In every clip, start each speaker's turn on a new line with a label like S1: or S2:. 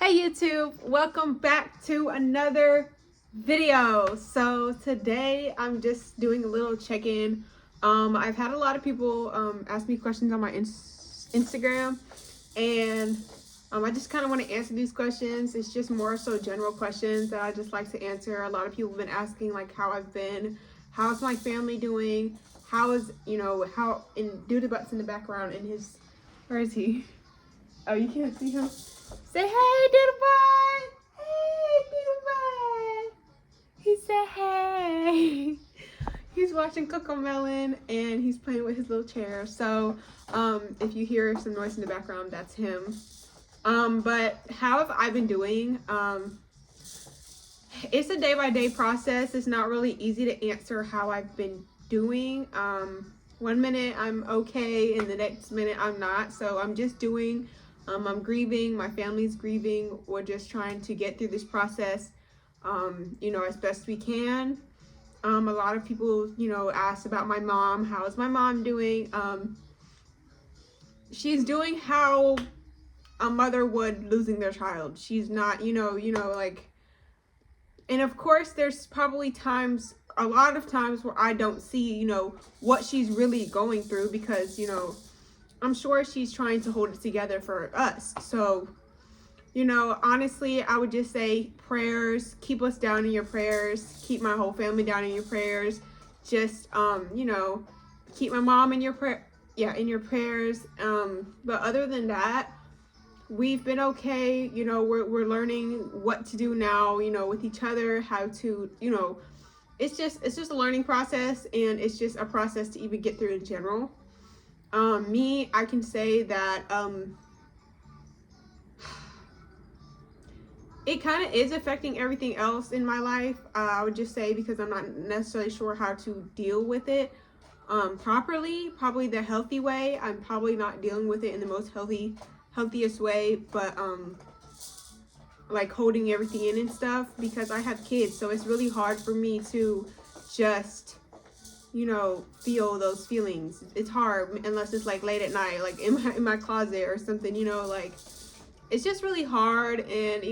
S1: Hey YouTube, welcome back to another video. So today I'm just doing a little check-in. I've had a lot of people ask me questions on my Instagram, and I just kind of want to answer these questions. It's just more so general questions that I just like to answer. A lot of people have been asking like how I've been, how's my family doing, how is, how, and Dude Butts in the background, and his, where is he? Oh, you can't see him? Say hey, Doodle Boy! Hey, Doodle Boy! He said hey. He's watching Cocomelon and he's playing with his little chair. So, if you hear some noise in the background, that's him. But how have I been doing? It's a day-by-day process. It's not really easy to answer how I've been doing. One minute I'm okay and the next minute I'm not. So I'm just doing. I'm grieving, my family's grieving. We're just trying to get through this process, as best we can. A lot of people, ask about my mom. How is my mom doing? She's doing how a mother would losing their child. She's not, and of course there's probably a lot of times where I don't see, what she's really going through because, I'm sure she's trying to hold it together for us. So, honestly, I would just say prayers. Keep us down in your prayers. Keep my whole family down in your prayers. Just, keep my mom in your in your prayers. But other than that, we've been okay. We're learning what to do now, with each other, how to, it's just a learning process, and it's just a process to even get through in general. I can say that it kind of is affecting everything else in my life. I would just say, because I'm not necessarily sure how to deal with it properly, probably the healthy way. I'm probably not dealing with it in the most healthiest way, but like holding everything in and stuff, because I have kids, so it's really hard for me to just feel those feelings. It's hard unless it's like late at night, like in my closet or something, like it's just really hard. And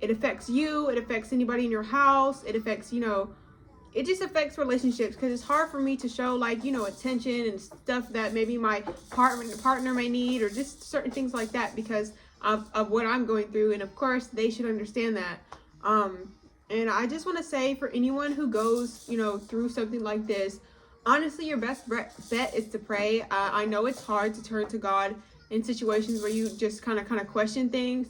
S1: it affects you, it affects anybody in your house, it affects, it just affects relationships, because it's hard for me to show like, attention and stuff that maybe my partner may need, or just certain things like that, because of what I'm going through. And of course they should understand that. And I just want to say, for anyone who goes, through something like this, honestly, your best bet is to pray. I know it's hard to turn to God in situations where you just kind of question things,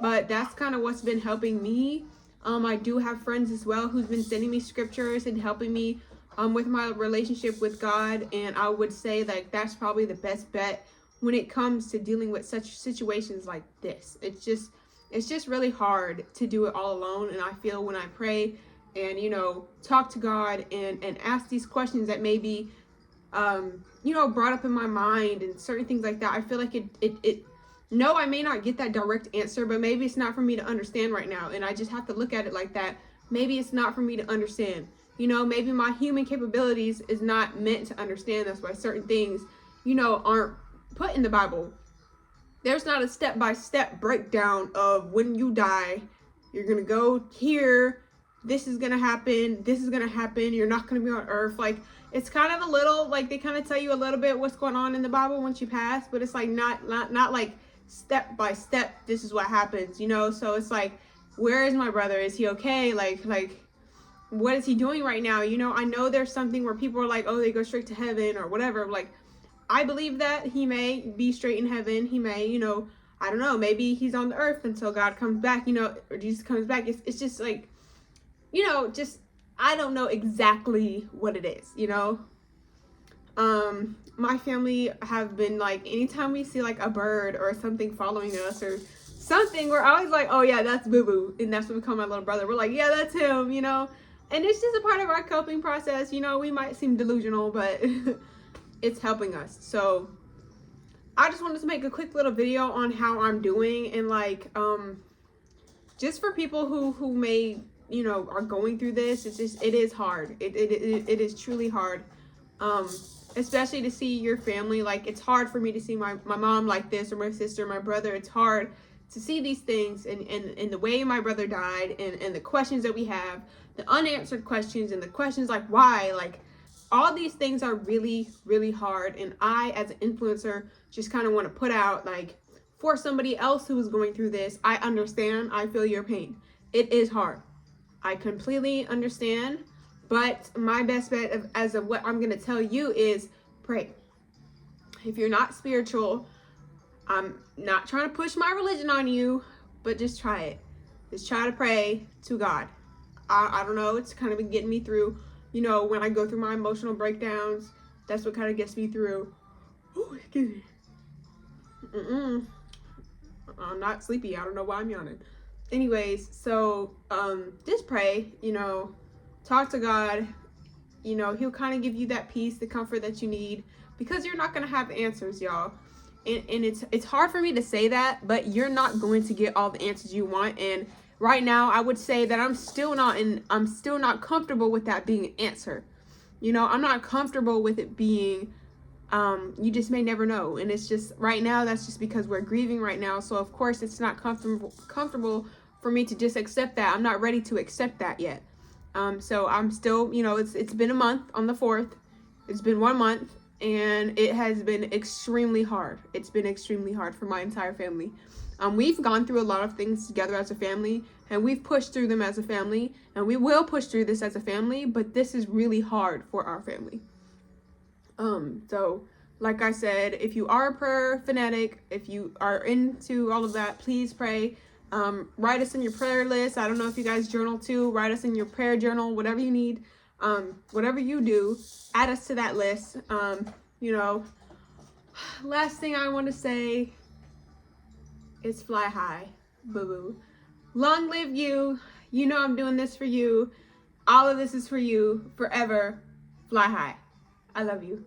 S1: but that's kind of what's been helping me. I do have friends as well who's been sending me scriptures and helping me with my relationship with God. And I would say like that's probably the best bet when it comes to dealing with such situations like this. It's just really hard to do it all alone. And I feel when I pray and, talk to God and ask these questions that may be, brought up in my mind and certain things like that, I feel like no, I may not get that direct answer, but maybe it's not for me to understand right now. And I just have to look at it like that. Maybe it's not for me to understand. Maybe my human capabilities is not meant to understand. That's why certain things, aren't put in the Bible. There's not a step-by-step breakdown of when you die, you're going to go here, this is going to happen, you're not going to be on earth. Like, it's kind of a little, like, they kind of tell you a little bit what's going on in the Bible once you pass, but it's like not like step-by-step, this is what happens, So it's like, where is my brother? Is he okay? Like, what is he doing right now? I know there's something where people are like, oh, they go straight to heaven or whatever. Like, I believe that he may be straight in heaven. He may, I don't know, maybe he's on the earth until God comes back, or Jesus comes back. It's just like, I don't know exactly what it is, My family have been like, anytime we see like a bird or something following us or something, we're always like, oh yeah, that's Boo Boo. And that's what we call my little brother. We're like, yeah, that's him, And it's just a part of our coping process. We might seem delusional, but it's helping us. So I just wanted to make a quick little video on how I'm doing, and like just for people who may are going through this. It is hard. It is truly hard, especially to see your family. Like, it's hard for me to see my mom like this, or my sister, my brother. It's hard to see these things and the way my brother died and the questions that we have, the unanswered questions and the questions like why, like all these things are really, really hard. And I, as an influencer, just kind of want to put out like, for somebody else who is going through this, I understand, I feel your pain. It is hard. I completely understand, but my best bet as of what I'm going to tell you is pray. If you're not spiritual, I'm not trying to push my religion on you, but just try it. Just try to pray to God. I don't know, it's kind of been getting me through, you know, when I go through my emotional breakdowns, that's what kind of gets me through. Oh, excuse me. I'm not sleepy. I don't know why I'm yawning. Anyways, so just pray, you know, talk to God. You know, he'll kind of give you that peace, the comfort that you need, because you're not going to have answers, y'all. And it's hard for me to say that, but you're not going to get all the answers you want. And right now, I would say that I'm still not comfortable with that being an answer. You know, I'm not comfortable with it being you just may never know. And it's just right now, that's just because we're grieving right now. So of course it's not comfortable for me to just accept that. I'm not ready to accept that yet. So I'm still, you know, it's been a month on the 4th. It's been 1 month and it has been extremely hard. It's been extremely hard for my entire family. We've gone through a lot of things together as a family, and we've pushed through them as a family, and we will push through this as a family, but this is really hard for our family. So like I said, if you are a prayer fanatic, if you are into all of that, please pray. Write us in your prayer list. I don't know if you guys journal too. Write us in your prayer journal, whatever you need. Whatever you do, add us to that list. You know, last thing I want to say is fly high, boo-boo. Long live you. You know I'm doing this for you. All of this is for you forever. Fly high. I love you.